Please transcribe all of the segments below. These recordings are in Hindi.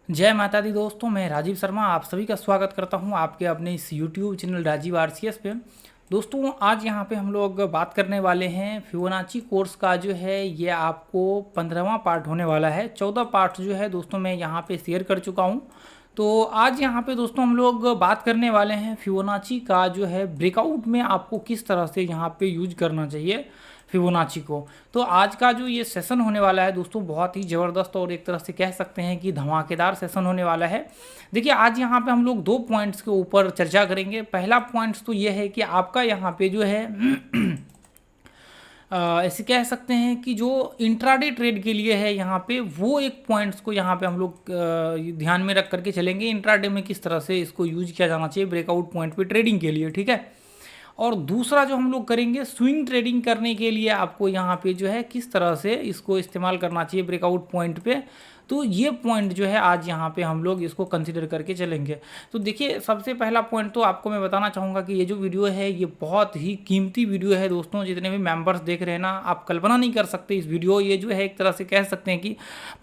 जय माता दी दोस्तों, मैं राजीव शर्मा आप सभी का स्वागत करता हूं आपके अपने इस यूट्यूब चैनल राजीव आरसीएस पे। दोस्तों आज यहां पे हम लोग बात करने वाले हैं फिबोनाची कोर्स का जो है ये आपको 15वां पार्ट होने वाला है। 14 पार्ट जो है दोस्तों मैं यहां पे शेयर कर चुका हूं। तो आज यहां पे दोस्तों हम लोग बात करने वाले हैं फिबोनाची का जो है ब्रेकआउट में आपको किस तरह से यहां पे यूज करना चाहिए फिबोनाची को। तो आज का जो ये सेशन होने वाला है दोस्तों बहुत ही ज़बरदस्त और एक तरह से कह सकते हैं कि धमाकेदार सेशन होने वाला है। देखिए आज यहाँ पे हम लोग दो पॉइंट्स के ऊपर चर्चा करेंगे। पहला पॉइंट्स तो ये है कि आपका यहाँ पे जो है ऐसे कह सकते हैं कि जो इंट्राडे ट्रेड के लिए है यहाँ पे वो एक पॉइंट्स को यहाँ पे हम लोग ध्यान में रख करके चलेंगे। इंट्राडे में किस तरह से इसको यूज किया जाना चाहिए ब्रेकआउट पॉइंट पे ट्रेडिंग के लिए, ठीक है। और दूसरा जो हम लोग करेंगे स्विंग ट्रेडिंग करने के लिए आपको यहाँ पे जो है किस तरह से इसको इस्तेमाल करना चाहिए ब्रेकआउट पॉइंट पे। तो ये पॉइंट जो है आज यहाँ पे हम लोग इसको कंसिडर करके चलेंगे। तो देखिए सबसे पहला पॉइंट तो आपको मैं बताना चाहूँगा कि ये जो वीडियो है ये बहुत ही कीमती वीडियो है दोस्तों। जितने भी मेंबर्स देख रहे हैं ना, आप कल्पना नहीं कर सकते इस वीडियो, ये जो है एक तरह से कह सकते हैं कि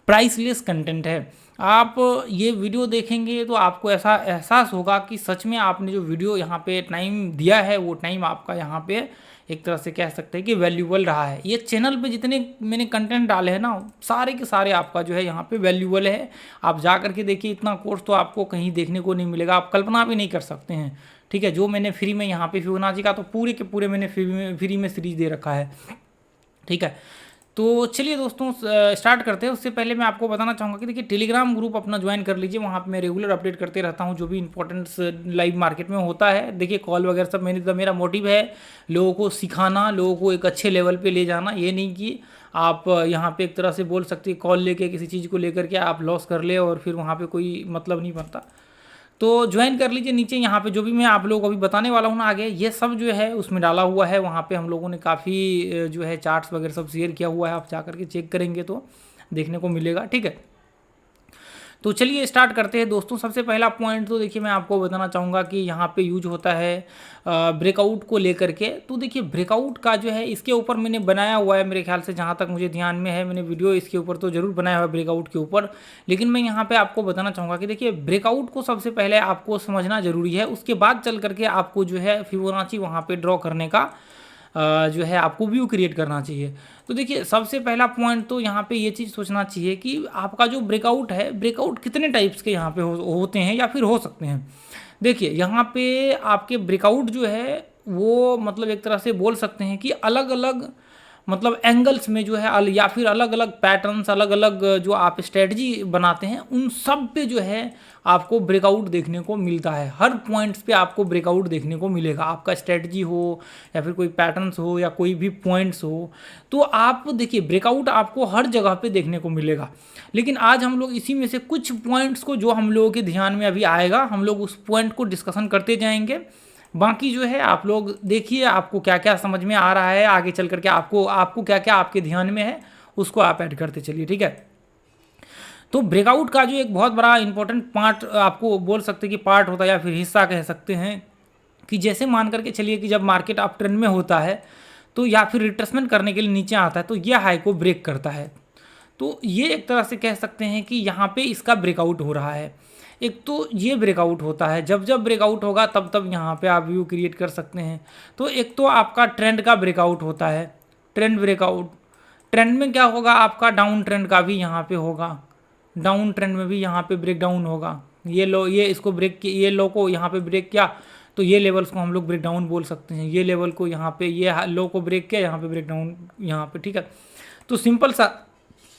प्राइसलेस कंटेंट है। आप ये वीडियो देखेंगे तो आपको ऐसा एहसास होगा कि सच में आपने जो वीडियो यहाँ पे टाइम दिया है वो टाइम आपका यहाँ पे एक तरह से कह सकते हैं कि वैल्यूबल रहा है। ये चैनल पे जितने मैंने कंटेंट डाले हैं ना सारे के सारे आपका जो है यहाँ पे वैल्यूबल है। आप जा कर के देखिए, इतना कोर्स तो आपको कहीं देखने को नहीं मिलेगा, आप कल्पना भी नहीं कर सकते हैं, ठीक है। जो मैंने फ्री में यहाँ पे फिबोनाची का तो पूरे के पूरे मैंने फ्री में सीरीज दे रखा है, ठीक है। तो चलिए दोस्तों स्टार्ट करते हैं। उससे पहले मैं आपको बताना चाहूँगा कि देखिए टेलीग्राम ग्रुप अपना ज्वाइन कर लीजिए। वहाँ पे मैं रेगुलर अपडेट करते रहता हूँ जो भी इंपॉर्टेंट्स लाइव मार्केट में होता है। देखिए कॉल वगैरह सब मेरा मोटिव है लोगों को सिखाना, लोगों को एक अच्छे लेवल पे ले जाना। ये नहीं कि आप यहाँ पे एक तरह से बोल सकते कॉल लेके किसी चीज़ को लेकर के आप लॉस कर ले और फिर वहाँ पर कोई मतलब नहीं बनता। तो ज्वाइन कर लीजिए। नीचे यहाँ पे जो भी मैं आप लोगों को अभी बताने वाला हूँ ना आगे, ये सब जो है उसमें डाला हुआ है। वहाँ पे हम लोगों ने काफ़ी जो है चार्ट्स वगैरह सब शेयर किया हुआ है, आप जा करके चेक करेंगे तो देखने को मिलेगा, ठीक है। तो चलिए स्टार्ट करते हैं दोस्तों। सबसे पहला पॉइंट तो देखिए मैं आपको बताना चाहूँगा कि यहाँ पे यूज होता है ब्रेकआउट को लेकर के। तो देखिए ब्रेकआउट का जो है इसके ऊपर मैंने बनाया हुआ है, मेरे ख्याल से जहाँ तक मुझे ध्यान में है मैंने वीडियो इसके ऊपर तो ज़रूर बनाया हुआ है ब्रेकआउट के ऊपर। लेकिन मैं यहाँ पे आपको बताना चाहूँगा कि देखिए ब्रेकआउट को सबसे पहले आपको समझना ज़रूरी है, उसके बाद चल करके आपको जो है फिबोनाची वहाँ पर ड्रॉ करने का जो है आपको व्यू क्रिएट करना चाहिए। तो देखिए सबसे पहला पॉइंट तो यहाँ पे ये चीज़ सोचना चाहिए कि आपका जो ब्रेकआउट है, ब्रेकआउट कितने टाइप्स के यहाँ पे होते हैं या फिर हो सकते हैं। देखिए यहाँ पे आपके ब्रेकआउट जो है वो मतलब एक तरह से बोल सकते हैं कि अलग अलग मतलब एंगल्स में जो है या फिर अलग अलग पैटर्न्स, अलग अलग जो आप स्ट्रेटजी बनाते हैं उन सब पे जो है आपको ब्रेकआउट देखने को मिलता है। हर पॉइंट्स पे आपको ब्रेकआउट देखने को मिलेगा, आपका स्ट्रेटजी हो या फिर कोई पैटर्न्स हो या कोई भी पॉइंट्स हो। तो आप देखिए ब्रेकआउट आपको हर जगह पे देखने को मिलेगा। लेकिन आज हम लोग इसी में से कुछ पॉइंट्स को जो हम लोगों के ध्यान में अभी आएगा हम लोग उस पॉइंट को डिस्कशन करते जाएंगे। बाकी जो है आप लोग देखिए आपको क्या क्या समझ में आ रहा है, आगे चल करके आपको क्या क्या आपके ध्यान में है उसको आप ऐड करते चलिए, ठीक है। तो ब्रेकआउट का जो एक बहुत बड़ा इंपॉर्टेंट पार्ट आपको बोल सकते हैं कि पार्ट होता है या फिर हिस्सा कह सकते हैं कि जैसे मान करके चलिए कि जब मार्केट अप ट्रेंड में होता है तो या फिर रिट्रेसमेंट करने के लिए नीचे आता है तो यह हाई को ब्रेक करता है। तो ये एक तरह से कह सकते हैं कि यहाँ पे इसका ब्रेकआउट हो रहा है। एक तो ये ब्रेकआउट होता है, जब जब ब्रेकआउट होगा तब तब यहाँ पे आप व्यू क्रिएट कर सकते हैं। तो एक तो आपका ट्रेंड का ब्रेकआउट होता है, ट्रेंड ब्रेकआउट। ट्रेंड में क्या होगा, आपका डाउन ट्रेंड का भी यहाँ पे होगा, डाउन ट्रेंड में भी यहाँ पे ब्रेक डाउन होगा। ये लो, ये इसको ब्रेक किया, ये लो को यहाँ पे ब्रेक किया तो ये लेवल्स को हम लोग ब्रेक डाउन बोल सकते हैं। ये लेवल को यहाँ पे, ये लो को ब्रेक किया, यहाँ पे ब्रेक डाउन यहाँ पे, ठीक है। तो सिंपल सा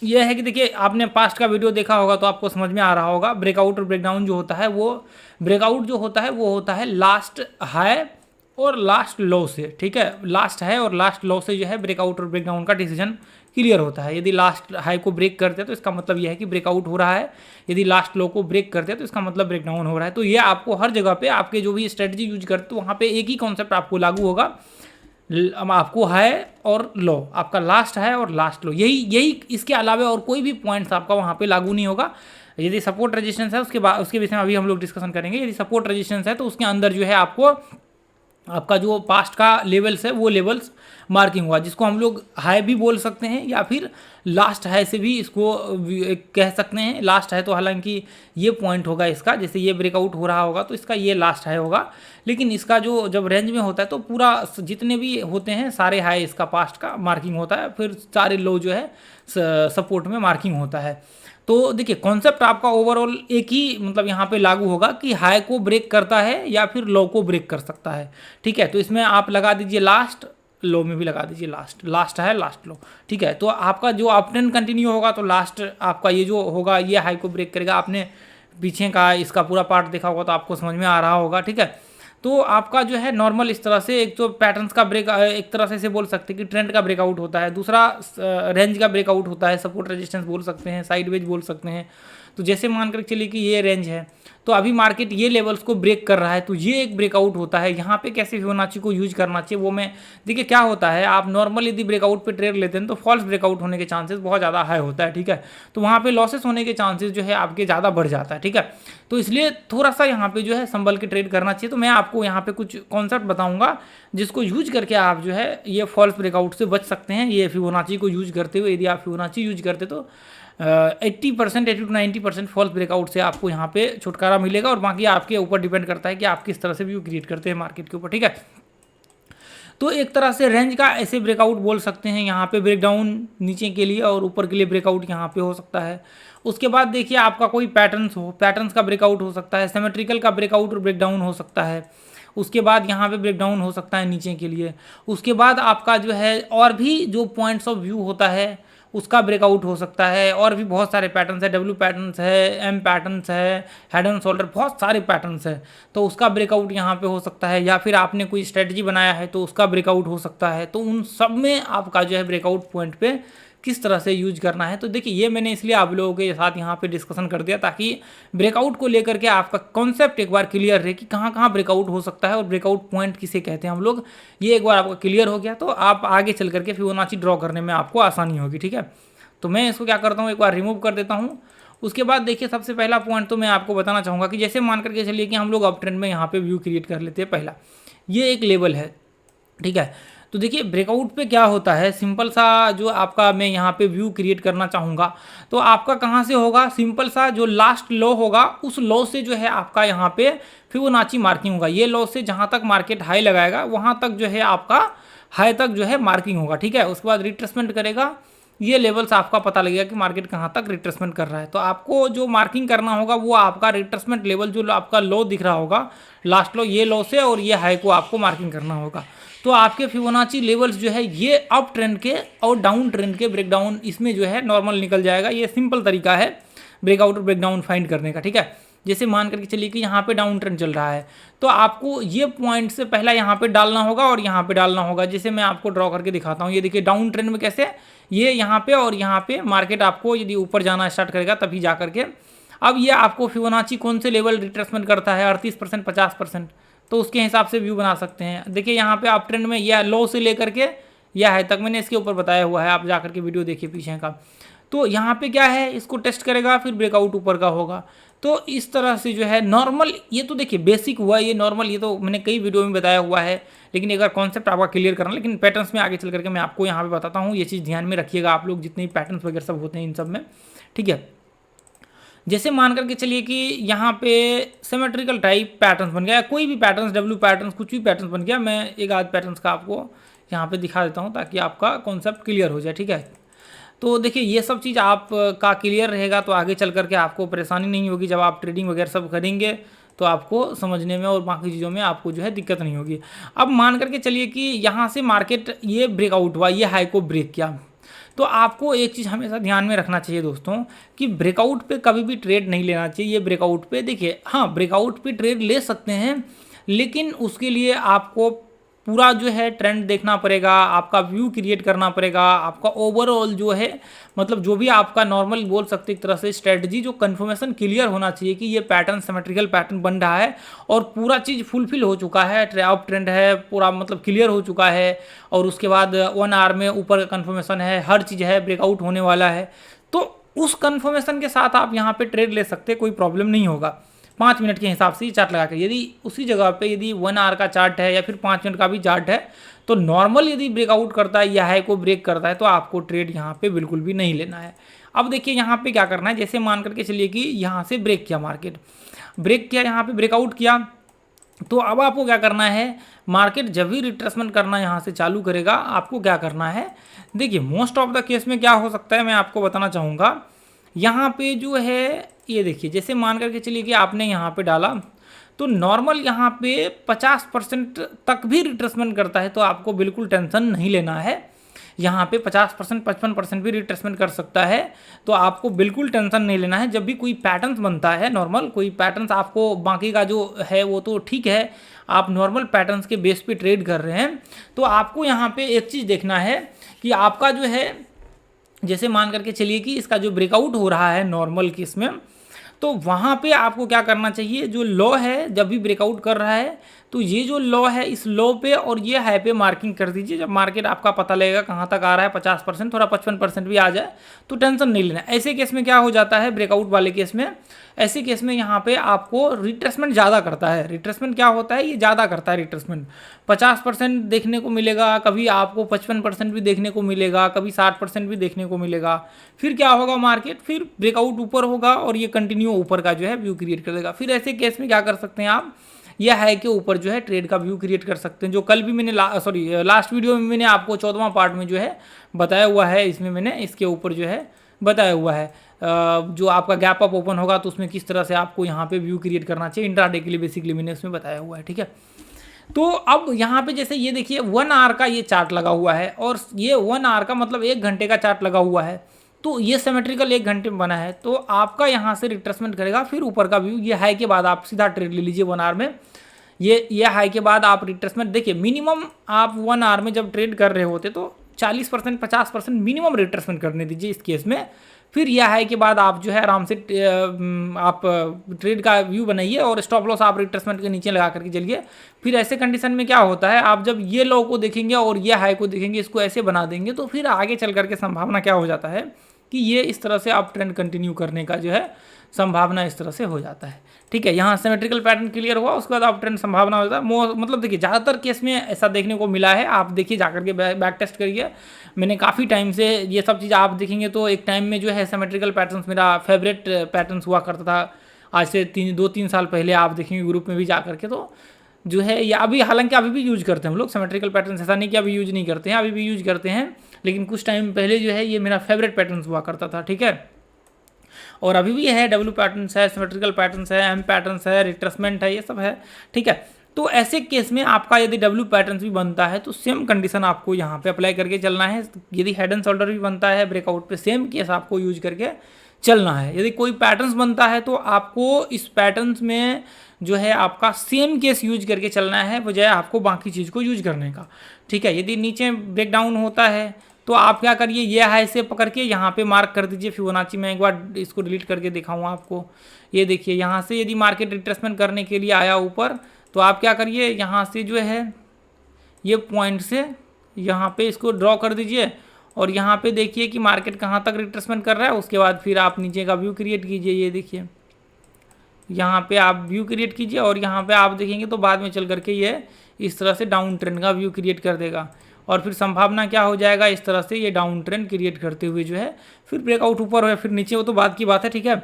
ये है कि देखिए आपने पास्ट का वीडियो देखा होगा तो आपको समझ में आ रहा होगा ब्रेकआउट और ब्रेकडाउन जो होता है वो, ब्रेकआउट जो होता है वो होता है लास्ट हाई और लास्ट लो से, ठीक है। लास्ट हाई और लास्ट लो से जो है ब्रेकआउट और ब्रेकडाउन का डिसीजन क्लियर होता है। यदि लास्ट हाई को ब्रेक करते हैं तो इसका मतलब यह है कि ब्रेकआउट हो रहा है, यदि लास्ट लो को ब्रेक करते हैं तो इसका मतलब ब्रेकडाउन हो रहा है। तो ये आपको हर जगह पे आपके जो भी स्ट्रेटजी यूज करते हो वहाँ पे एक ही कॉन्सेप्ट आपको लागू होगा। आपको हाई और लो, आपका लास्ट हाई और लास्ट लो, यही इसके अलावा और कोई भी पॉइंट्स आपका वहाँ पे लागू नहीं होगा। यदि सपोर्ट रेजिस्टेंस है उसके विषय में अभी हम लोग डिस्कशन करेंगे। यदि सपोर्ट रेजिस्टेंस है तो उसके अंदर जो है आपको आपका जो पास्ट का लेवल्स है वो लेवल्स मार्किंग हुआ, जिसको हम लोग हाई भी बोल सकते हैं या फिर लास्ट हाई से भी इसको कह सकते हैं। लास्ट हाई तो हालांकि ये पॉइंट होगा इसका, जैसे ये ब्रेकआउट हो रहा होगा तो इसका ये लास्ट हाई होगा, लेकिन इसका जो जब रेंज में होता है तो पूरा जितने भी होते हैं सारे हाई इसका पास्ट का मार्किंग होता है, फिर सारे लो जो है सपोर्ट में मार्किंग होता है। तो देखिए कॉन्सेप्ट आपका ओवरऑल एक ही मतलब यहाँ पे लागू होगा कि हाई को ब्रेक करता है या फिर लो को ब्रेक कर सकता है, ठीक है। तो इसमें आप लगा दीजिए लास्ट, लो में भी लगा दीजिए लास्ट, लास्ट है लास्ट लो, ठीक है। तो आपका जो अप ट्रेंड कंटिन्यू होगा तो लास्ट आपका ये जो होगा ये हाई को ब्रेक करेगा। आपने पीछे का इसका पूरा पार्ट देखा होगा तो आपको समझ में आ रहा होगा, ठीक है। तो आपका जो है नॉर्मल इस तरह से एक तो पैटर्न्स का ब्रेक, एक तरह से बोल सकते हैं कि ट्रेंड का ब्रेकआउट होता है, दूसरा रेंज का ब्रेकआउट होता है, सपोर्ट रेजिस्टेंस बोल सकते हैं, साइडवेज बोल सकते हैं। तो जैसे मान कर चलिए कि ये रेंज है तो अभी मार्केट ये लेवल्स को ब्रेक कर रहा है तो ये एक ब्रेकआउट होता है। यहाँ पे कैसे फिबोनाची को यूज करना चाहिए वो मैं, देखिए क्या होता है, आप नॉर्मल यदि ब्रेकआउट पे ट्रेड लेते हैं तो फॉल्स ब्रेकआउट होने के चांसेस बहुत ज़्यादा हाई होता है, ठीक है। तो वहाँ पे लॉसेस होने के चांसेस जो है आपके ज़्यादा बढ़ जाता है, ठीक है। तो इसलिए थोड़ा सा यहाँ पे जो है संभल के ट्रेड करना चाहिए। तो मैं आपको यहाँ पे कुछ कॉन्सेप्ट बताऊँगा जिसको यूज करके आप जो है ये फॉल्स ब्रेकआउट से बच सकते हैं। ये फिबोनाची को यूज करते हुए यदि आप फिबोनाची यूज करते तो 80% 80 to 90% फॉल्स ब्रेकआउट से आपको यहाँ पे छुटकारा मिलेगा, और बाकी आपके ऊपर डिपेंड करता है कि आप किस तरह से व्यू क्रिएट करते हैं मार्केट के ऊपर, ठीक है। तो एक तरह से रेंज का ऐसे ब्रेकआउट बोल सकते हैं, यहाँ पे ब्रेकडाउन नीचे के लिए और ऊपर के लिए ब्रेकआउट यहाँ पे हो सकता है। उसके बाद देखिए आपका कोई पैटर्न्स हो, पैटर्न्स का ब्रेकआउट हो सकता है, सिमेट्रिकल का ब्रेकआउट और ब्रेकडाउन हो सकता है। उसके बाद यहाँ पे ब्रेकडाउन हो सकता है नीचे के लिए। उसके बाद आपका जो है और भी जो पॉइंट्स ऑफ व्यू होता है उसका ब्रेकआउट हो सकता है, और भी बहुत सारे पैटर्न्स है, डब्ल्यू पैटर्न्स है, एम पैटर्न्स है, हेड एंड शोल्डर, बहुत सारे पैटर्न्स है। तो उसका ब्रेकआउट यहाँ पे हो सकता है, या फिर आपने कोई स्ट्रेटजी बनाया है तो उसका ब्रेकआउट हो सकता है। तो उन सब में आपका जो है ब्रेकआउट पॉइंट पे किस तरह से यूज करना है। तो देखिए ये मैंने इसलिए आप लोगों के साथ यहाँ पे डिस्कशन कर दिया ताकि ब्रेकआउट को लेकर के आपका कॉन्सेप्ट एक बार क्लियर रहे कि कहाँ कहाँ ब्रेकआउट हो सकता है और ब्रेकआउट पॉइंट किसे कहते हैं हम लोग। ये एक बार आपका क्लियर हो गया तो आप आगे चल करके फिबोनाची ड्रॉ करने में आपको आसानी होगी, ठीक है। तो मैं इसको क्या करता हूँ, एक बार रिमूव कर देता हूँ। उसके बाद देखिए सबसे पहला पॉइंट तो मैं आपको बताना चाहूँगा कि जैसे मान करके चलिए कि हम लोग अप ट्रेंड में यहाँ पे व्यू क्रिएट कर लेते हैं। पहला ये एक लेवल है, ठीक है। तो देखिए ब्रेकआउट पे क्या होता है, सिंपल सा जो आपका मैं यहाँ पे व्यू क्रिएट करना चाहूँगा तो आपका कहाँ से होगा, सिंपल सा जो लास्ट लो होगा उस लो से जो है आपका यहाँ पे फिबोनाची मार्किंग होगा। ये लो से जहाँ तक मार्केट हाई लगाएगा वहाँ तक जो है आपका हाई तक जो है मार्किंग होगा, ठीक है। उसके बाद रिट्रेसमेंट करेगा, ये लेवल्स आपका पता लगेगा कि मार्केट कहाँ तक रिट्रेसमेंट कर रहा है। तो आपको जो मार्किंग करना होगा वो आपका रिट्रेसमेंट लेवल जो आपका लो दिख रहा होगा लास्ट लो, ये लो से और ये हाई को आपको मार्किंग करना होगा। तो आपके फिबोनाची लेवल्स जो है ये अप ट्रेंड के और डाउन ट्रेंड के ब्रेकडाउन इसमें जो है नॉर्मल निकल जाएगा। ये सिंपल तरीका है ब्रेकआउट और ब्रेकडाउन फाइंड करने का, ठीक है। जैसे मान करके चलिए कि यहाँ पे डाउन ट्रेंड चल रहा है तो आपको ये पॉइंट से पहला यहाँ पे डालना होगा और यहाँ पे डालना होगा। जैसे मैं आपको ड्रॉ करके दिखाता हूँ, ये देखिए डाउन ट्रेंड में कैसे ये यहाँ पे और यहाँ पे मार्केट आपको यदि ऊपर जाना स्टार्ट करेगा तभी जा करके अब ये आपको फिबोनाची कौन से लेवल रिट्रेसमेंट करता है 38% 50%, तो उसके हिसाब से व्यू बना सकते हैं। देखिए यहाँ पे अप ट्रेंड में यह लो से लेकर के यह है तक मैंने इसके ऊपर बताया हुआ है, आप जा करके वीडियो देखिए पीछे का। तो यहाँ पे क्या है, इसको टेस्ट करेगा फिर ब्रेकआउट ऊपर का होगा। तो इस तरह से जो है नॉर्मल, ये तो देखिए बेसिक हुआ ये नॉर्मल, ये तो मैंने कई वीडियो में बताया हुआ है, लेकिन एक बार कॉन्सेप्ट आपका क्लियर करना। लेकिन पैटर्न्स में आगे चल करके मैं आपको यहाँ पे बताता हूँ, ये चीज़ ध्यान में रखिएगा आप लोग, जितने पैटर्न्स वगैरह सब होते हैं इन सब में, ठीक है। जैसे मान करके चलिए कि यहाँ पे सिमेट्रिकल टाइप पैटर्न्स बन गया, कोई भी पैटर्न्स, डब्ल्यू पैटर्न्स, कुछ भी पैटर्न्स बन गया, मैं एक आध पैटर्न्स का आपको यहाँ पे दिखा देता हूँ ताकि आपका कॉन्सेप्ट क्लियर हो जाए, ठीक है। तो देखिए ये सब चीज़ आप का क्लियर रहेगा तो आगे चल करके आपको परेशानी नहीं होगी। जब आप ट्रेडिंग वगैरह सब करेंगे तो आपको समझने में और बाकी चीज़ों में आपको जो है दिक्कत नहीं होगी। अब मान करके चलिए कि यहाँ से मार्केट ये ब्रेकआउट हुआ, ये हाई को ब्रेक किया, तो आपको एक चीज़ हमेशा ध्यान में रखना चाहिए दोस्तों कि ब्रेकआउट पे कभी भी ट्रेड नहीं लेना चाहिए। ये ब्रेकआउट पे देखिए, हाँ ब्रेकआउट पे ट्रेड ले सकते हैं, लेकिन उसके लिए आपको पूरा जो है ट्रेंड देखना पड़ेगा, आपका व्यू क्रिएट करना पड़ेगा, आपका ओवरऑल जो है मतलब जो भी आपका नॉर्मल बोल सकते एक तरह से स्ट्रेटजी, जो कन्फर्मेशन क्लियर होना चाहिए कि ये पैटर्न सिमेट्रिकल पैटर्न बन रहा है और पूरा चीज़ फुलफिल हो चुका है, अप ट्रेंड है पूरा मतलब क्लियर हो चुका है, और उसके बाद 1 आवर में ऊपर का कन्फर्मेशन है, हर चीज़ है, ब्रेकआउट होने वाला है। तो उस कन्फर्मेशन के साथ आप यहाँ पे ट्रेड ले सकते, कोई प्रॉब्लम नहीं होगा। 5 मिनट के हिसाब से ये चार्ट लगा कर। यदि उसी जगह पे यदि 1 आवर का चार्ट है या फिर 5 मिनट का भी चार्ट है तो नॉर्मल यदि ब्रेकआउट करता है या हाई को ब्रेक करता है तो आपको ट्रेड यहाँ पे बिल्कुल भी नहीं लेना है। अब देखिए यहाँ पे क्या करना है, जैसे मान करके चलिए कि यहाँ से ब्रेक किया, मार्केट ब्रेक किया, यहाँ पे ब्रेकआउट किया, तो अब आपको क्या करना है, मार्केट जब भी रिट्रेसमेंट करना यहाँ से चालू करेगा आपको क्या करना है, देखिए मोस्ट ऑफ द केस में क्या हो सकता है मैं आपको बताना चाहूँगा। यहाँ पे जो है ये देखिए, जैसे मान करके चलिए कि आपने यहाँ पे डाला तो नॉर्मल यहाँ पे 50% तक भी रिट्रेसमेंट करता है तो आपको बिल्कुल टेंशन नहीं लेना है। यहाँ पे 50% 55% भी रिट्रेसमेंट कर सकता है तो आपको बिल्कुल टेंशन नहीं लेना है। जब भी कोई पैटर्न्स बनता है नॉर्मल, कोई पैटर्न्स आपको बाकी का जो है वो तो ठीक है, आप नॉर्मल पैटर्न्स के बेस पे ट्रेड कर रहे हैं तो आपको यहाँ पे एक चीज़ देखना है कि आपका जो है, जैसे मान करके चलिए कि इसका जो ब्रेकआउट हो रहा है नॉर्मल केस में, तो वहाँ पे आपको क्या करना चाहिए, जो लो है जब भी ब्रेकआउट कर रहा है तो ये जो लो है इस लो पे और ये हाई पे मार्किंग कर दीजिए। जब मार्केट आपका पता लगेगा कहाँ तक आ रहा है, 50% थोड़ा 55% भी आ जाए तो टेंशन नहीं लेना। ऐसे केस में क्या हो जाता है, ब्रेकआउट वाले केस में, ऐसे केस में यहाँ पे आपको रिट्रेसमेंट ज़्यादा करता है। रिट्रेसमेंट क्या होता है, ये ज़्यादा करता है रिट्रेसमेंट, 50% देखने को मिलेगा, कभी आपको 55% भी देखने को मिलेगा, कभी 60% भी देखने को मिलेगा। फिर क्या होगा, मार्केट फिर ब्रेकआउट ऊपर होगा और ये कंटिन्यू ऊपर का जो है व्यू क्रिएट कर देगा। फिर ऐसे केस में क्या कर सकते हैं आप, यह हाई के ऊपर जो है ट्रेड का व्यू क्रिएट कर सकते हैं, जो कल भी मैंने लास्ट वीडियो में मैंने आपको 14वां पार्ट में जो है बताया हुआ है। इसमें मैंने इसके ऊपर जो है बताया हुआ है जो आपका गैप अप ओपन होगा तो उसमें किस तरह से आपको यहाँ पे व्यू क्रिएट करना चाहिए इंट्राडे के लिए, बेसिकली मैंने उसमें बताया हुआ है। ठीक है, तो अब यहाँ पे जैसे ये देखिए 1 आवर का ये चार्ट लगा हुआ है और ये 1 आवर का मतलब 1 घंटे का चार्ट लगा हुआ है, तो ये सिमेट्रिकल 1 घंटे में बना है तो आपका यहाँ से रिट्रेसमेंट करेगा, फिर ऊपर का व्यू, ये हाई के बाद आप सीधा ट्रेड ले लीजिए 1 आवर में। ये हाई के बाद आप रिट्रेसमेंट देखिए, मिनिमम आप 1 आवर में जब ट्रेड कर रहे होते तो 40% 50% मिनिमम रिट्रेसमेंट करने दीजिए इस केस में। फिर यह हाई के बाद आप जो है आराम से आप ट्रेड का व्यू बनाइए और स्टॉप लॉस आप रिट्रेसमेंट के नीचे लगा करके चलिए। फिर ऐसे कंडीशन में क्या होता है, आप जब ये लो को देखेंगे और ये हाई को देखेंगे, इसको ऐसे बना देंगे तो फिर आगे चल करके संभावना क्या हो जाता है कि ये इस तरह से आप ट्रेंड कंटिन्यू करने का जो है संभावना इस तरह से हो जाता है। ठीक है, यहाँ सिमेट्रिकल पैटर्न क्लियर हुआ, उसके बाद आप ट्रेंड संभावना हो जाता है। मतलब देखिए ज़्यादातर केस में ऐसा देखने को मिला है, आप देखिए जाकर के बैक टेस्ट करिए। मैंने काफ़ी टाइम से ये सब चीज़ आप देखेंगे तो एक टाइम में जो है सिमेट्रिकल पैटर्न्स मेरा फेवरेट पैटर्न्स हुआ करता था। आज से 2-3 साल पहले आप देखेंगे ग्रुप में भी जा करके तो जो है, या अभी हालांकि अभी भी यूज करते हैं हम लोग सिमेट्रिकल पैटर्न्स, ऐसा नहीं कि अभी यूज नहीं करते हैं, अभी भी यूज करते हैं, लेकिन कुछ टाइम पहले जो है ये मेरा फेवरेट पैटर्न्स हुआ करता था। ठीक है, और अभी भी है, डब्ल्यू पैटर्न्स है, सिमेट्रिकल पैटर्न्स है, एम पैटर्न्स है, रिट्रेसमेंट है, ये सब है। ठीक है, तो ऐसे केस में आपका यदि डब्ल्यू पैटर्न्स भी बनता है तो सेम कंडीशन आपको यहाँ पे अप्लाई करके चलना है। यदि हेड एंड शोल्डर भी बनता है ब्रेकआउट पे, सेम केस आपको यूज करके चलना है। यदि कोई पैटर्न्स बनता है तो आपको इस पैटर्न्स में जो है आपका सेम केस यूज करके चलना है, बजाय आपको बाकी चीज़ को यूज करने का। ठीक है, यदि नीचे ब्रेकडाउन होता है तो आप क्या करिए, ये हाई से पकड़ के यहाँ पे मार्क कर दीजिए फिबोनाची में। एक बार इसको डिलीट करके दिखाऊँ आपको, ये देखिए यहाँ से यदि मार्केट रिट्रेसमेंट करने के लिए आया ऊपर तो आप क्या करिए, यहाँ से जो है ये पॉइंट से यहाँ पे इसको ड्रॉ कर दीजिए और यहाँ पे देखिए कि मार्केट कहाँ तक रिट्रेसमेंट कर रहा है। उसके बाद फिर आप नीचे का व्यू क्रिएट कीजिए, ये देखिए यहाँ पे आप व्यू क्रिएट कीजिए और यहाँ पे आप देखेंगे तो बाद में चल करके ये इस तरह से डाउन ट्रेंड का व्यू क्रिएट कर देगा और फिर संभावना क्या हो जाएगा, इस तरह से ये डाउन ट्रेंड क्रिएट करते हुए जो है फिर ब्रेकआउट ऊपर हो फिर नीचे हो तो बात की बात है। ठीक है,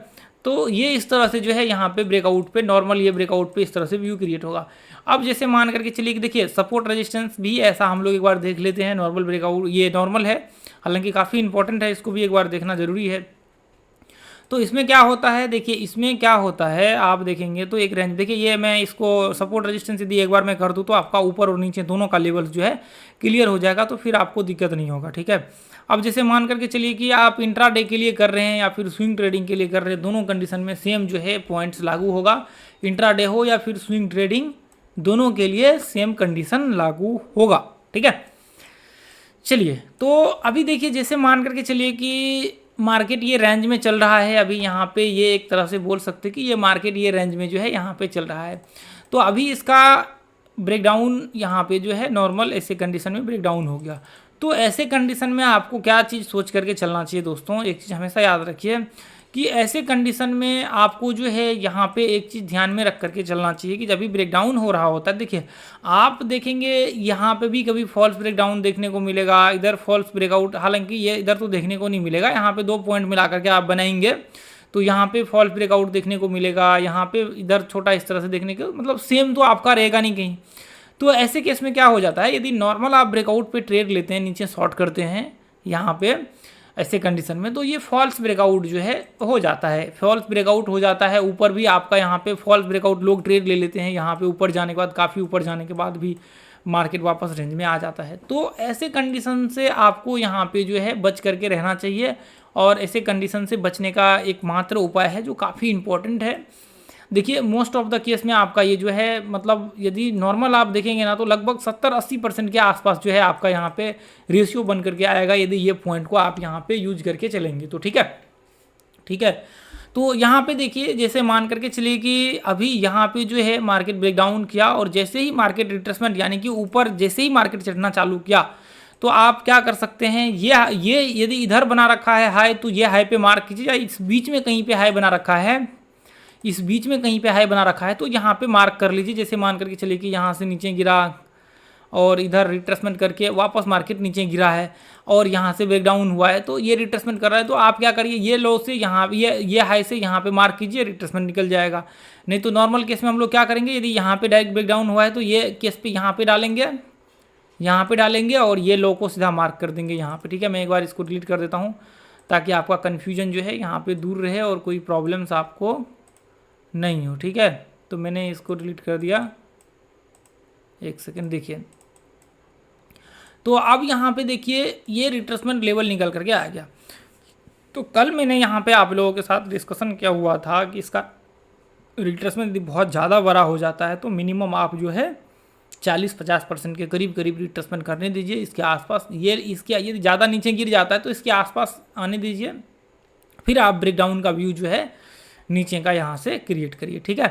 तो ये इस तरह से जो है यहाँ पे ब्रेकआउट पे नॉर्मल, ये ब्रेकआउट पे इस तरह से व्यू क्रिएट होगा। अब जैसे मान करके चलिए कि देखिए सपोर्ट रेजिस्टेंस भी ऐसा हम लोग एक बार देख लेते हैं। नॉर्मल ब्रेकआउट ये नॉर्मल है, हालांकि काफ़ी इंपॉर्टेंट है, इसको भी एक बार देखना जरूरी है। तो इसमें क्या होता है, देखिए इसमें क्या होता है आप देखेंगे तो एक रेंज, देखिए ये मैं इसको सपोर्ट रेजिस्टेंस यदि एक बार मैं कर दूँ तो आपका ऊपर और नीचे दोनों का लेवल जो है क्लियर हो जाएगा, तो फिर आपको दिक्कत नहीं होगा। ठीक है, अब जैसे मान करके चलिए कि आप इंट्राडे के लिए कर रहे हैं या फिर स्विंग ट्रेडिंग के लिए कर रहे हैं, दोनों कंडीशन में सेम जो है पॉइंट्स लागू होगा। इंट्राडे हो या फिर स्विंग ट्रेडिंग, दोनों के लिए सेम कंडीशन लागू होगा। ठीक है, चलिए तो अभी देखिए जैसे मान करके चलिए कि मार्केट ये रेंज में चल रहा है, अभी यहाँ पे ये एक तरह से बोल सकते हैं कि ये मार्केट ये रेंज में जो है यहाँ पे चल रहा है। तो अभी इसका ब्रेकडाउन यहाँ पे जो है नॉर्मल ऐसे कंडीशन में ब्रेकडाउन हो गया। तो ऐसे कंडीशन में आपको क्या चीज़ सोच करके चलना चाहिए दोस्तों, एक चीज़ हमेशा याद रखिए कि ऐसे कंडीशन में आपको जो है यहाँ पे एक चीज़ ध्यान में रख करके चलना चाहिए कि जब भी ब्रेकडाउन हो रहा होता है, देखिए आप देखेंगे यहाँ पे भी कभी फॉल्स ब्रेकडाउन देखने को मिलेगा, इधर फॉल्स ब्रेकआउट, हालांकि ये इधर तो देखने को नहीं मिलेगा, यहाँ पे 2 पॉइंट मिला करके आप बनाएंगे तो यहाँ पे फॉल्स ब्रेकआउट देखने को मिलेगा, यहाँ पे इधर छोटा इस तरह से देखने को, मतलब सेम तो आपका रहेगा नहीं कहीं। तो ऐसे केस में क्या हो जाता है, यदि नॉर्मल आप ब्रेकआउट पे ट्रेड लेते हैं, नीचे शॉर्ट करते हैं यहाँ पे ऐसे कंडीशन में, तो ये फॉल्स ब्रेकआउट जो है हो जाता है, फॉल्स ब्रेकआउट हो जाता है। ऊपर भी आपका यहाँ पे फॉल्स ब्रेकआउट लोग ट्रेड ले लेते हैं, यहाँ पे ऊपर जाने के बाद, काफ़ी ऊपर जाने के बाद भी मार्केट वापस रेंज में आ जाता है। तो ऐसे कंडीशन से आपको यहाँ पे जो है बच करके रहना चाहिए, और ऐसे कंडीशन से बचने का एकमात्र उपाय है जो काफ़ी इंपॉर्टेंट है। देखिए मोस्ट ऑफ द केस में आपका ये जो है, मतलब यदि नॉर्मल आप देखेंगे ना तो लगभग 70-80% के आसपास जो है आपका यहाँ पे रेशियो बन करके आएगा, यदि ये पॉइंट को आप यहाँ पे यूज करके चलेंगे तो। ठीक है, ठीक है। तो यहाँ पे देखिए, जैसे मान करके चलिए कि अभी यहाँ पे जो है मार्केट ब्रेकडाउन किया, और जैसे ही मार्केट रिट्रेसमेंट यानी कि ऊपर जैसे ही मार्केट चढ़ना चालू किया, तो आप क्या कर सकते हैं, ये यदि इधर बना रखा है हाई, तो ये हाई पे मार्क कीजिए, या इस बीच में कहीं पे हाई बना रखा है, इस बीच में कहीं पे हाई बना रखा है, तो यहाँ पे मार्क कर लीजिए। जैसे मान करके चलिए कि यहाँ से नीचे गिरा और इधर रिट्रेसमेंट करके वापस मार्केट नीचे गिरा है, और यहाँ से ब्रेकडाउन हुआ है, तो ये रिट्रेसमेंट कर रहा है, तो आप क्या करिए, ये लो से यहाँ ये हाई से यहाँ पे मार्क कीजिए, रिट्रेसमेंट निकल जाएगा। नहीं तो नॉर्मल केस में हम लोग क्या करेंगे, यदि यहाँ पे डायरेक्ट ब्रेकडाउन हुआ है तो ये केस पे यहाँ पे डालेंगे, यहाँ पे डालेंगे, और ये लो को सीधा मार्क कर देंगे यहाँ पे। ठीक है, मैं एक बार इसको डिलीट कर देता हूँ ताकि आपका कन्फ्यूजन जो है यहाँ पे दूर रहे और कोई प्रॉब्लम्स आपको नहीं हो। ठीक है, तो मैंने इसको डिलीट कर दिया, एक सेकेंड देखिए। तो अब यहाँ पे देखिए ये रिट्रेसमेंट लेवल निकल करके आ गया। तो कल मैंने यहाँ पे आप लोगों के साथ डिस्कशन किया हुआ था कि इसका रिट्रेसमेंट यदि बहुत ज़्यादा बड़ा हो जाता है तो मिनिमम आप जो है 40-50% के करीब रिट्रेसमेंट करने दीजिए, इसके आसपास। ये इसके यदि ज़्यादा नीचे गिर जाता है तो इसके आसपास आने दीजिए, फिर आप ब्रेकडाउन का व्यू जो है नीचे का यहाँ से क्रिएट करिए। ठीक है,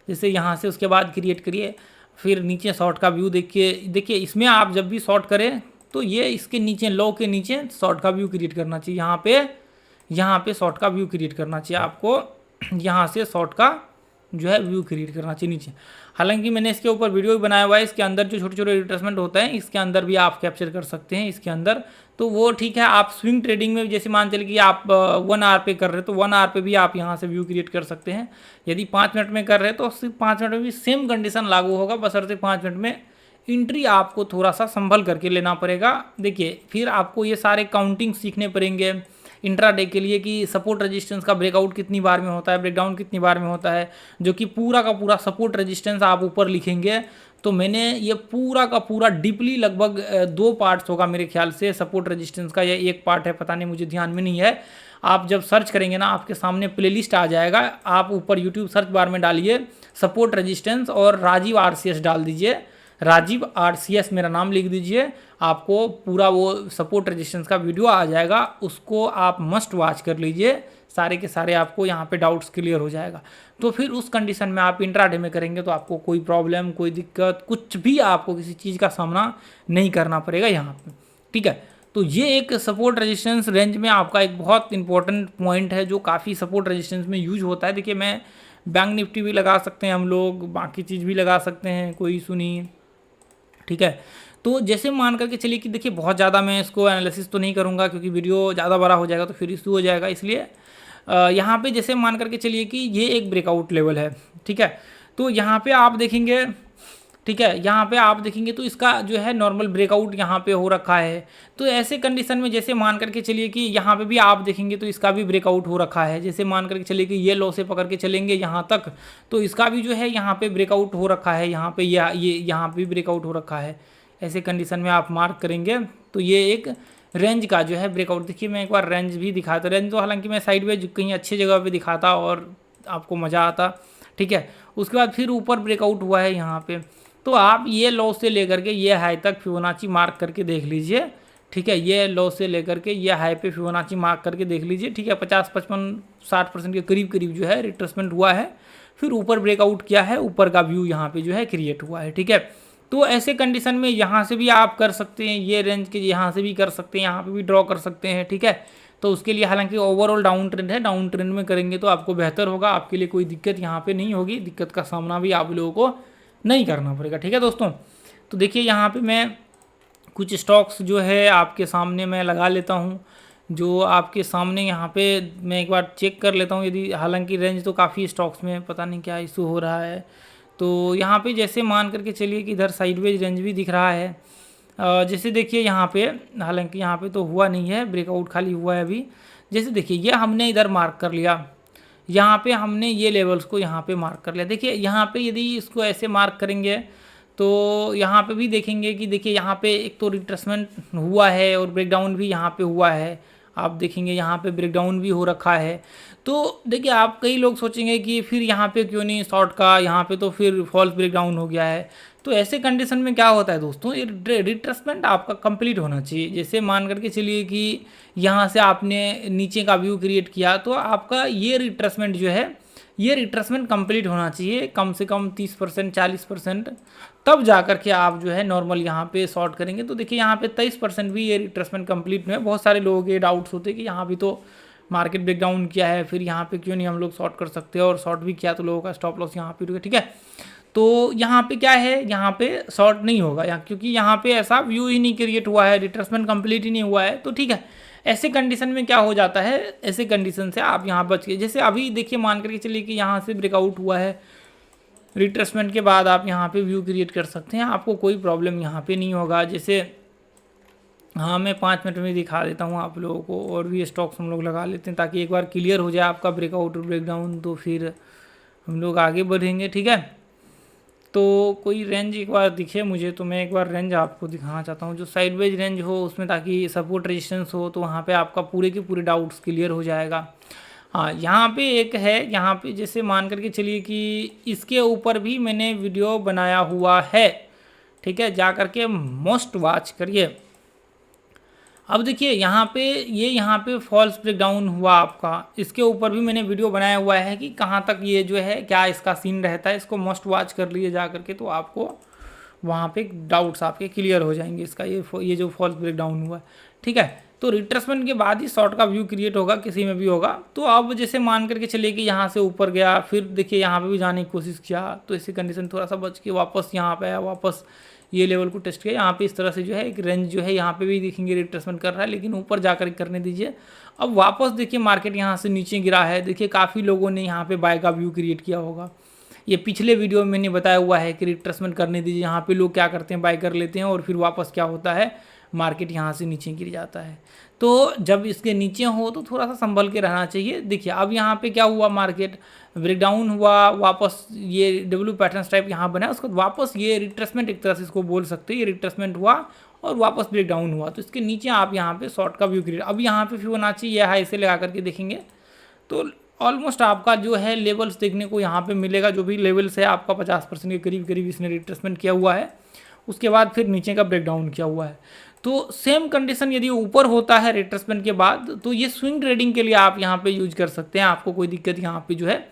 जैसे यहाँ से उसके बाद क्रिएट करिए, फिर नीचे शॉर्ट का व्यू देखिए इसमें आप जब भी शॉर्ट करें तो ये इसके नीचे, लो के नीचे शॉर्ट का व्यू क्रिएट करना चाहिए। यहाँ पे शॉर्ट का व्यू क्रिएट करना चाहिए आपको, यहाँ से शॉर्ट का जो है व्यू क्रिएट करना चाहिए नीचे। हालांकि मैंने इसके ऊपर वीडियो भी बनाया हुआ है, इसके अंदर जो छोटे छोटे रिट्रेसमेंट होते हैं इसके अंदर भी आप कैप्चर कर सकते हैं इसके अंदर, तो वो ठीक है। आप स्विंग ट्रेडिंग में जैसे मान चलिए कि आप 1 आवर पे कर रहे हैं तो 1 आवर पे भी आप यहाँ से व्यू क्रिएट कर सकते हैं। यदि 5 मिनट में कर रहे हैं तो सिर्फ 5 मिनट में भी सेम कंडीशन लागू होगा, बशर्ते 5 मिनट में एंट्री आपको थोड़ा सा संभल करके लेना पड़ेगा। देखिए फिर आपको ये सारे काउंटिंग सीखने पड़ेंगे इंट्राडे के लिए कि सपोर्ट रेजिस्टेंस का ब्रेकआउट कितनी बार में होता है, ब्रेकडाउन कितनी बार में होता है, जो कि पूरा का पूरा सपोर्ट रेजिस्टेंस आप ऊपर लिखेंगे। तो मैंने ये पूरा का पूरा डीपली लगभग 2 पार्ट्स होगा मेरे ख्याल से सपोर्ट रेजिस्टेंस का, ये एक पार्ट है, पता नहीं मुझे ध्यान में नहीं है। आप जब सर्च करेंगे ना आपके सामने प्लेलिस्ट आ जाएगा, आप ऊपर यूट्यूब सर्च बार में डालिए सपोर्ट रेजिस्टेंस और राजीव RCS डाल दीजिए, राजीव RCS मेरा नाम लिख दीजिए, आपको पूरा वो सपोर्ट रेजिस्टेंस का वीडियो आ जाएगा, उसको आप मस्ट वॉच कर लीजिए, सारे के सारे आपको यहाँ पे डाउट्स क्लियर हो जाएगा। तो फिर उस कंडीशन में आप इंट्राडे में करेंगे तो आपको कोई प्रॉब्लम, कोई दिक्कत, कुछ भी आपको किसी चीज़ का सामना नहीं करना पड़ेगा यहाँ पे। ठीक है, तो ये एक सपोर्ट रेजिस्टेंस रेंज में आपका एक बहुत इंपॉर्टेंट पॉइंट है जो काफ़ी सपोर्ट रेजिस्टेंस में यूज होता है। देखिए मैं बैंक निफ्टी भी लगा सकते हैं हम लोग, बाकी चीज़ भी लगा सकते हैं, कोई इशू नहीं है। ठीक है, तो जैसे मान करके चलिए कि देखिए बहुत ज़्यादा मैं इसको एनालिसिस तो नहीं करूँगा क्योंकि वीडियो ज़्यादा बड़ा हो जाएगा तो फिर इशू हो जाएगा, इसलिए यहाँ पे जैसे मान करके चलिए कि ये एक ब्रेकआउट लेवल है। ठीक है, तो यहाँ पे आप देखेंगे, ठीक है, यहाँ पे आप देखेंगे तो इसका जो है नॉर्मल ब्रेकआउट यहाँ पे हो रखा है। तो ऐसे कंडीशन में जैसे मान करके चलिए कि यहाँ पे भी आप देखेंगे तो इसका भी ब्रेकआउट हो रखा है। जैसे मान करके चलिए कि ये लो से पकड़ के चलेंगे यहाँ तक, तो इसका भी जो है यहाँ पे ब्रेकआउट हो रखा है, यहाँ पे ये यहाँ पे भी ब्रेकआउट हो रखा है। ऐसे कंडीशन में आप मार्क करेंगे तो ये एक रेंज का जो है ब्रेकआउट। देखिए मैं एक बार रेंज भी दिखाता, रेंज तो हालांकि मैं साइड में कहीं अच्छी जगह पे दिखाता और आपको मज़ा आता। ठीक है, उसके बाद फिर ऊपर ब्रेकआउट हुआ है यहाँ पे, तो आप ये लो से लेकर के ये हाई तक फिबोनाची मार्क करके देख लीजिए। ठीक है, ये लो से लेकर के ये हाई पे फिबोनाची मार्क करके देख लीजिए। ठीक है, 50-55-60% के करीब जो है रिट्रेसमेंट हुआ है, फिर ऊपर ब्रेकआउट किया है, ऊपर का व्यू यहाँ पे जो है क्रिएट हुआ है। ठीक है, तो ऐसे कंडीशन में यहाँ से भी आप कर सकते हैं, ये रेंज के यहाँ से भी कर सकते हैं, यहाँ पे भी ड्रॉ कर सकते हैं। ठीक है, तो उसके लिए हालांकि ओवरऑल डाउन ट्रेंड है, डाउन ट्रेंड में करेंगे तो आपको बेहतर होगा, आपके लिए कोई दिक्कत यहाँ पे नहीं होगी, दिक्कत का सामना भी आप लोगों को नहीं करना पड़ेगा। ठीक है दोस्तों, तो देखिए यहाँ पे मैं कुछ स्टॉक्स जो है आपके सामने मैं लगा लेता हूँ, जो आपके सामने यहाँ पे मैं एक बार चेक कर लेता हूँ, यदि हालांकि रेंज तो काफ़ी स्टॉक्स में पता नहीं क्या इशू हो रहा है। तो यहाँ पे जैसे मान करके चलिए कि इधर साइडवेज रेंज भी दिख रहा है। जैसे देखिए यहाँ पे, हालांकि यहाँ पे तो हुआ नहीं है, ब्रेकआउट खाली हुआ है अभी। जैसे देखिए ये हमने इधर मार्क कर लिया, यहाँ पे हमने ये लेवल्स को यहाँ पे मार्क कर लिया। देखिए यहाँ पे यदि इसको ऐसे मार्क करेंगे तो यहाँ पे भी देखेंगे कि देखिए यहाँ पे एक तो रिट्रेसमेंट हुआ है और ब्रेकडाउन भी यहाँ पे हुआ है। आप देखेंगे यहाँ पे ब्रेकडाउन भी हो रखा है। तो देखिए आप कई लोग सोचेंगे कि फिर यहाँ पे क्यों नहीं शॉर्ट का, यहाँ पे तो फिर फॉल्स ब्रेकडाउन हो गया है। तो ऐसे कंडीशन में क्या होता है दोस्तों, ये रिट्रेसमेंट आपका कंप्लीट होना चाहिए। जैसे मान करके चलिए कि यहाँ से आपने नीचे का व्यू क्रिएट किया, तो आपका ये रिट्रेसमेंट जो है, ये रिट्रेसमेंट कंप्लीट होना चाहिए कम से कम 30% 40%, तब जा कर के आप जो है नॉर्मल यहाँ पे शॉर्ट करेंगे। तो देखिए यहाँ पे 23% भी ये रिट्रेसमेंट कंप्लीट में है। बहुत सारे लोगों के डाउट्स होते हैं कि यहाँ भी तो मार्केट ब्रेकडाउन किया है, फिर यहाँ पे क्यों नहीं हम लोग शॉर्ट कर सकते, और शॉर्ट भी किया तो लोगों का स्टॉप लॉस यहाँ पे रुके। ठीक है, तो यहाँ पे क्या है, यहाँ पे शॉर्ट नहीं होगा यहाँ, क्योंकि यहाँ पे ऐसा व्यू ही नहीं क्रिएट हुआ है, रिट्रेसमेंट कंप्लीट ही नहीं हुआ है। तो ठीक है, ऐसे कंडीशन में क्या हो जाता है, ऐसे कंडीशन से आप यहाँ बच गए। जैसे अभी देखिए मान करके चलिए कि यहाँ से ब्रेकआउट हुआ है, रिट्रेसमेंट के बाद आप यहाँ पे व्यू क्रिएट कर सकते हैं, आपको कोई प्रॉब्लम यहाँ पे नहीं होगा। जैसे हाँ, मैं 5 मिनट में दिखा देता हूँ आप लोगों को, और भी स्टॉक्स हम लोग लगा लेते हैं ताकि एक बार क्लियर हो जाए आपका ब्रेकआउट और ब्रेकडाउन, तो फिर हम लोग आगे बढ़ेंगे। ठीक है, तो कोई रेंज एक बार दिखे मुझे, तो मैं एक बार रेंज आपको दिखाना चाहता हूँ जो साइडवेज रेंज हो उसमें, ताकि सपोर्ट रेजिस्टेंस हो, तो वहाँ पे आपका पूरे के पूरे डाउट्स क्लियर हो जाएगा। हाँ, यहाँ पे एक है, यहाँ पे जैसे मान करके चलिए कि इसके ऊपर भी मैंने वीडियो बनाया हुआ है। ठीक है, जा करके मोस्ट वॉच करिए। अब देखिए यहाँ पे यहाँ पे फॉल्स ब्रेकडाउन हुआ आपका, इसके ऊपर भी मैंने वीडियो बनाया हुआ है कि कहाँ तक ये जो है क्या इसका सीन रहता है। इसको मस्ट वॉच कर लिए जा करके, तो आपको वहाँ पे डाउट्स आपके क्लियर हो जाएंगे इसका, ये जो फॉल्स ब्रेकडाउन हुआ है। ठीक है, तो रिट्रेसमेंट के बाद ही शॉर्ट का व्यू क्रिएट होगा, किसी में भी होगा। तो अब जैसे मान करके चलिए कि यहाँ से ऊपर गया, फिर देखिए यहाँ पे भी जाने की कोशिश किया, तो ऐसी कंडीशन थोड़ा सा बच के वापस यहाँ पे आया, वापस ये लेवल को टेस्ट किया। यहाँ पे इस तरह से जो है एक रेंज जो है यहाँ पे भी देखेंगे रिट्रेसमेंट कर रहा है, लेकिन ऊपर जाकर करने दीजिए। अब वापस देखिए मार्केट यहाँ से नीचे गिरा है। देखिए काफ़ी लोगों ने यहाँ पे बाय का व्यू क्रिएट किया होगा। ये पिछले वीडियो में मैंने बताया हुआ है कि रिट्रेसमेंट करने दीजिए। यहाँ पे लोग क्या करते हैं, बाय कर लेते हैं और फिर वापस क्या होता है, मार्केट यहाँ से नीचे गिर जाता है। तो जब इसके नीचे हो तो थोड़ा सा संभल के रहना चाहिए। देखिए अब यहाँ पे क्या हुआ, मार्केट ब्रेकडाउन हुआ, वापस ये डब्ल्यू पैटर्न टाइप यहाँ बना, उसके बाद वापस ये रिट्रेसमेंट एक तरह से इसको बोल सकते हैं, ये रिट्रेसमेंट हुआ और वापस ब्रेकडाउन हुआ। तो इसके नीचे आप यहाँ पे शॉर्ट का व्यू क्रिएट, अब यहाँ पे फिबोनाची ये हाई से लगा करके देखेंगे तो ऑलमोस्ट आपका जो है लेवल्स देखने को यहाँ पे मिलेगा। जो भी लेवल्स है आपका 50% के करीब करीब इसने रिट्रेसमेंट किया हुआ है, उसके बाद फिर नीचे का ब्रेकडाउन किया हुआ है। तो सेम कंडीशन यदि ऊपर होता है रिट्रेसमेंट के बाद, तो ये स्विंग ट्रेडिंग के लिए आप यहाँ पे यूज कर सकते हैं, आपको कोई दिक्कत यहाँ पे जो है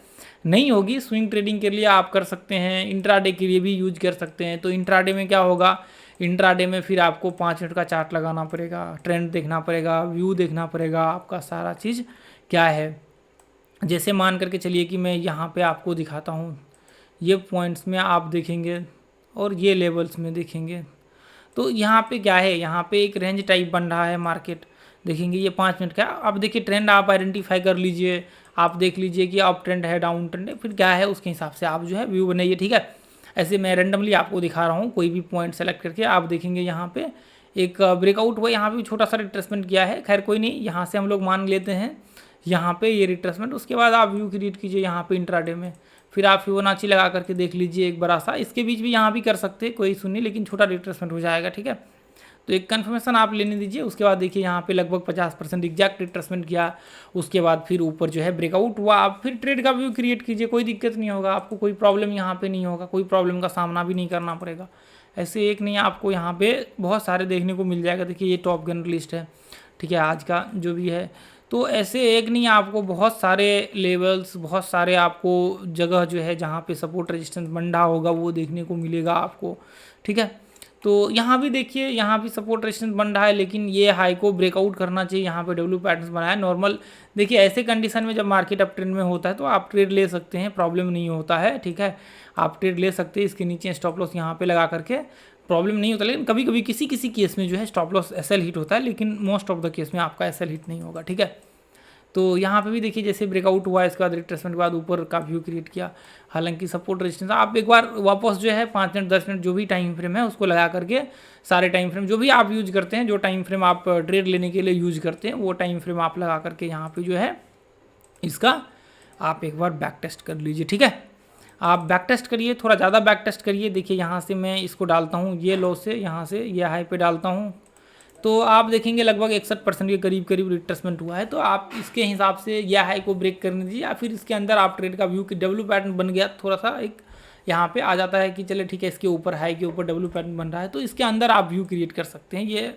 नहीं होगी। स्विंग ट्रेडिंग के लिए आप कर सकते हैं, इंट्राडे के लिए भी यूज कर सकते हैं। तो इंट्राडे में क्या होगा, इंट्राडे में फिर आपको 5 मिनट का चार्ट लगाना पड़ेगा, ट्रेंड देखना पड़ेगा, व्यू देखना पड़ेगा, आपका सारा चीज़ क्या है। जैसे मान करके चलिए कि मैं यहाँ पे आपको दिखाता हूँ, ये पॉइंट्स में आप देखेंगे और ये लेवल्स में देखेंगे, तो यहाँ पे क्या है, यहाँ पे एक रेंज टाइप बन रहा है मार्केट। देखेंगे ये 5 मिनट का, अब देखिए ट्रेंड आप आइडेंटिफाई कर लीजिए, आप देख लीजिए कि अप ट्रेंड है, डाउन ट्रेंड है, फिर क्या है, उसके हिसाब से आप जो है व्यू बनाइए। ठीक है, ऐसे मैं रेंडमली आपको दिखा रहा हूँ, कोई भी पॉइंट सेलेक्ट करके आप देखेंगे यहाँ पे एक ब्रेकआउट हुआ, यहाँ पे छोटा सा रिट्रेसमेंट किया है, खैर कोई नहीं, यहाँ से हम लोग मान लेते हैं यहाँ पे ये रिट्रेसमेंट। उसके बाद आप व्यू क्रिएट कीजिए यहाँ पे इंट्राडे में, फिर आप फिबोनाची लगा करके देख लीजिए एक बड़ा सा, इसके बीच भी यहाँ भी कर सकते हैं, कोई इशू नहीं, लेकिन छोटा रिट्रेसमेंट हो जाएगा। ठीक है, तो एक कन्फर्मेशन आप लेने दीजिए। उसके बाद देखिए यहाँ पे लगभग 50% एग्जैक्ट रिट्रेसमेंट किया, उसके बाद फिर ऊपर जो है ब्रेकआउट हुआ, आप फिर ट्रेड का व्यू क्रिएट कीजिए, कोई दिक्कत नहीं होगा, आपको कोई प्रॉब्लम यहाँ पे नहीं होगा, कोई प्रॉब्लम का सामना भी नहीं करना पड़ेगा। ऐसे एक नहीं, आपको यहाँ पे बहुत सारे देखने को मिल जाएगा। देखिए ये टॉप गन लिस्ट है, ठीक है, आज का जो भी है, तो ऐसे एक नहीं, आपको बहुत सारे लेवल्स, बहुत सारे आपको जगह जो है जहाँ पे सपोर्ट रेजिस्टेंस बन रहा होगा वो देखने को मिलेगा आपको। ठीक है, तो यहाँ भी देखिए, यहाँ भी सपोर्ट रेजिस्टेंस बन रहा है, लेकिन ये हाई को ब्रेकआउट करना चाहिए। यहाँ पे डब्ल्यू पैटर्न बनाया नॉर्मल। देखिए ऐसे कंडीशन में जब मार्केट अप ट्रेंड में होता है तो आप ट्रेड ले सकते हैं, प्रॉब्लम नहीं होता है, ठीक है। आप ट्रेड ले सकते हैं, इसके नीचे स्टॉप लॉस यहाँ पे लगा करके, प्रॉब्लम नहीं होता। लेकिन कभी कभी किसी किसी केस में जो है स्टॉप लॉस एसएल हिट होता है, लेकिन मोस्ट ऑफ द केस में आपका एसएल हिट नहीं होगा, ठीक है। तो यहाँ पे भी देखिए जैसे ब्रेकआउट हुआ, इसके बाद रिट्रेसमेंट के बाद ऊपर का व्यू क्रिएट किया, हालांकि सपोर्ट रेजिस्टेंस आप एक बार वापस जो है 5 मिनट 10 मिनट जो भी टाइम फ्रेम है उसको लगा करके, सारे टाइम फ्रेम जो भी आप यूज करते हैं, जो टाइम फ्रेम आप ट्रेड लेने के लिए यूज करते हैं, वो टाइम फ्रेम आप लगा करके यहाँ पे जो है इसका आप एक बार बैक टेस्ट कर लीजिए, ठीक है। आप बैक टेस्ट करिए, थोड़ा ज़्यादा बैक टेस्ट करिए। देखिए यहाँ से मैं इसको डालता हूँ, ये लो से यहाँ से ये हाई पे डालता हूँ, तो आप देखेंगे लगभग 61% के करीब करीब रिट्रेसमेंट हुआ है। तो आप इसके हिसाब से यह हाई को ब्रेक करने दीजिए, या फिर इसके अंदर आप ट्रेड का व्यू कि डब्ल्यू पैटर्न बन गया, थोड़ा सा एक यहाँ पे आ जाता है कि चले ठीक है, इसके ऊपर हाई के ऊपर डब्ल्यू पैटर्न बन रहा है, तो इसके अंदर आप व्यू क्रिएट कर सकते हैं, ये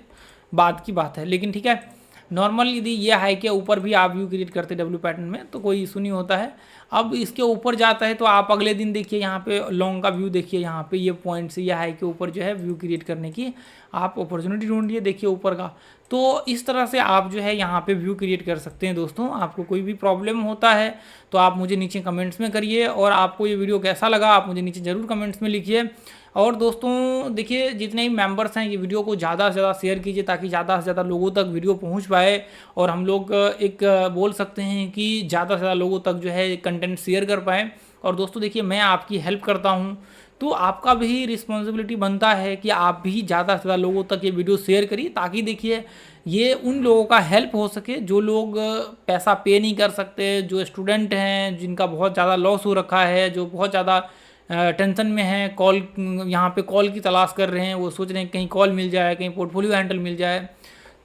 बात की बात है। लेकिन ठीक है, नॉर्मल यदि ये हाई के ऊपर भी आप व्यू क्रिएट करते डब्ल्यू पैटर्न में तो कोई इशू नहीं होता है। अब इसके ऊपर जाता है तो आप अगले दिन देखिए यहाँ पे लॉन्ग का व्यू देखिए, यहाँ पे ये पॉइंट से ये हाई के ऊपर जो है व्यू क्रिएट करने की आप अपॉर्चुनिटी ढूंढिए, देखिए ऊपर का। तो इस तरह से आप जो है यहाँ पे व्यू क्रिएट कर सकते हैं दोस्तों। आपको कोई भी प्रॉब्लम होता है तो आप मुझे नीचे कमेंट्स में करिए, और आपको ये वीडियो कैसा लगा आप मुझे नीचे ज़रूर कमेंट्स में लिखिए। और दोस्तों देखिए जितने भी मेंबर्स हैं, ये वीडियो को ज़्यादा से ज़्यादा शेयर कीजिए ताकि ज़्यादा से ज़्यादा लोगों तक वीडियो पहुंच पाए, और हम लोग एक बोल सकते हैं कि ज़्यादा से ज़्यादा लोगों तक जो है कंटेंट शेयर कर पाएँ। और दोस्तों देखिए मैं आपकी हेल्प करता हूं, तो आपका भी रिस्पॉन्सिबिलिटी बनता है कि आप भी ज़्यादा से ज़्यादा लोगों तक ये वीडियो शेयर करिए, ताकि देखिए ये उन लोगों का हेल्प हो सके जो लोग पैसा पे नहीं कर सकते, जो स्टूडेंट हैं जिनका बहुत ज़्यादा लॉस हो रखा है, जो बहुत ज़्यादा टेंशन में है, कॉल यहाँ पे कॉल की तलाश कर रहे हैं, वो सोच रहे हैं कहीं कॉल मिल जाए, कहीं पोर्टफोलियो हैंडल मिल जाए।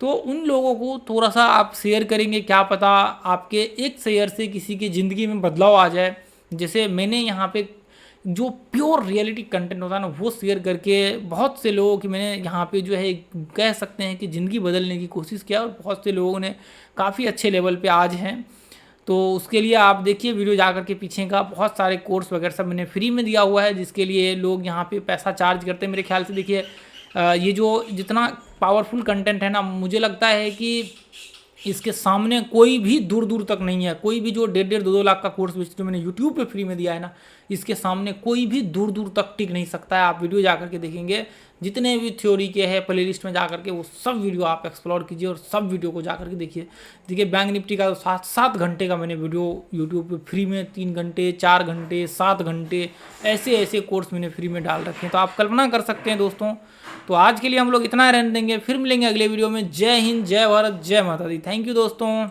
तो उन लोगों को थोड़ा सा आप शेयर करेंगे, क्या पता आपके एक शेयर से किसी की ज़िंदगी में बदलाव आ जाए। जैसे मैंने यहाँ पे जो प्योर रियलिटी कंटेंट होता है ना, वो शेयर करके बहुत से लोगों की मैंने यहाँ पे जो है कह सकते हैं कि ज़िंदगी बदलने की कोशिश किया, और बहुत से लोगों ने काफ़ी अच्छे लेवल पे आज हैं। तो उसके लिए आप देखिए वीडियो जा कर के पीछे का बहुत सारे कोर्स वगैरह सब मैंने फ्री में दिया हुआ है, जिसके लिए लोग यहाँ पे पैसा चार्ज करते हैं। मेरे ख्याल से देखिए ये जो जितना पावरफुल कंटेंट है ना, मुझे लगता है कि इसके सामने कोई भी दूर दूर तक नहीं है। कोई भी जो 1.5-2 लाख का कोर्स जो मैंने यूट्यूब पे फ्री में दिया है ना, इसके सामने कोई भी दूर दूर तक टिक नहीं सकता है। आप वीडियो जा करके देखेंगे, जितने भी थ्योरी के हैं प्लेलिस्ट में जा करके वो सब वीडियो आप एक्सप्लोर कीजिए, और सब वीडियो को जा करके देखिए। देखिए बैंक निफ्टी का तो 7 घंटे का मैंने वीडियो यूट्यूब पे फ्री में 3 घंटे 4 घंटे 7 घंटे ऐसे ऐसे कोर्स मैंने फ्री में डाल रखे हैं। तो आप कल्पना कर सकते हैं दोस्तों। तो आज के लिए हम लोग इतना रहने देंगे, फिर मिलेंगे अगले वीडियो में। जय हिंद, जय भारत, जय माता दी। थैंक यू दोस्तों।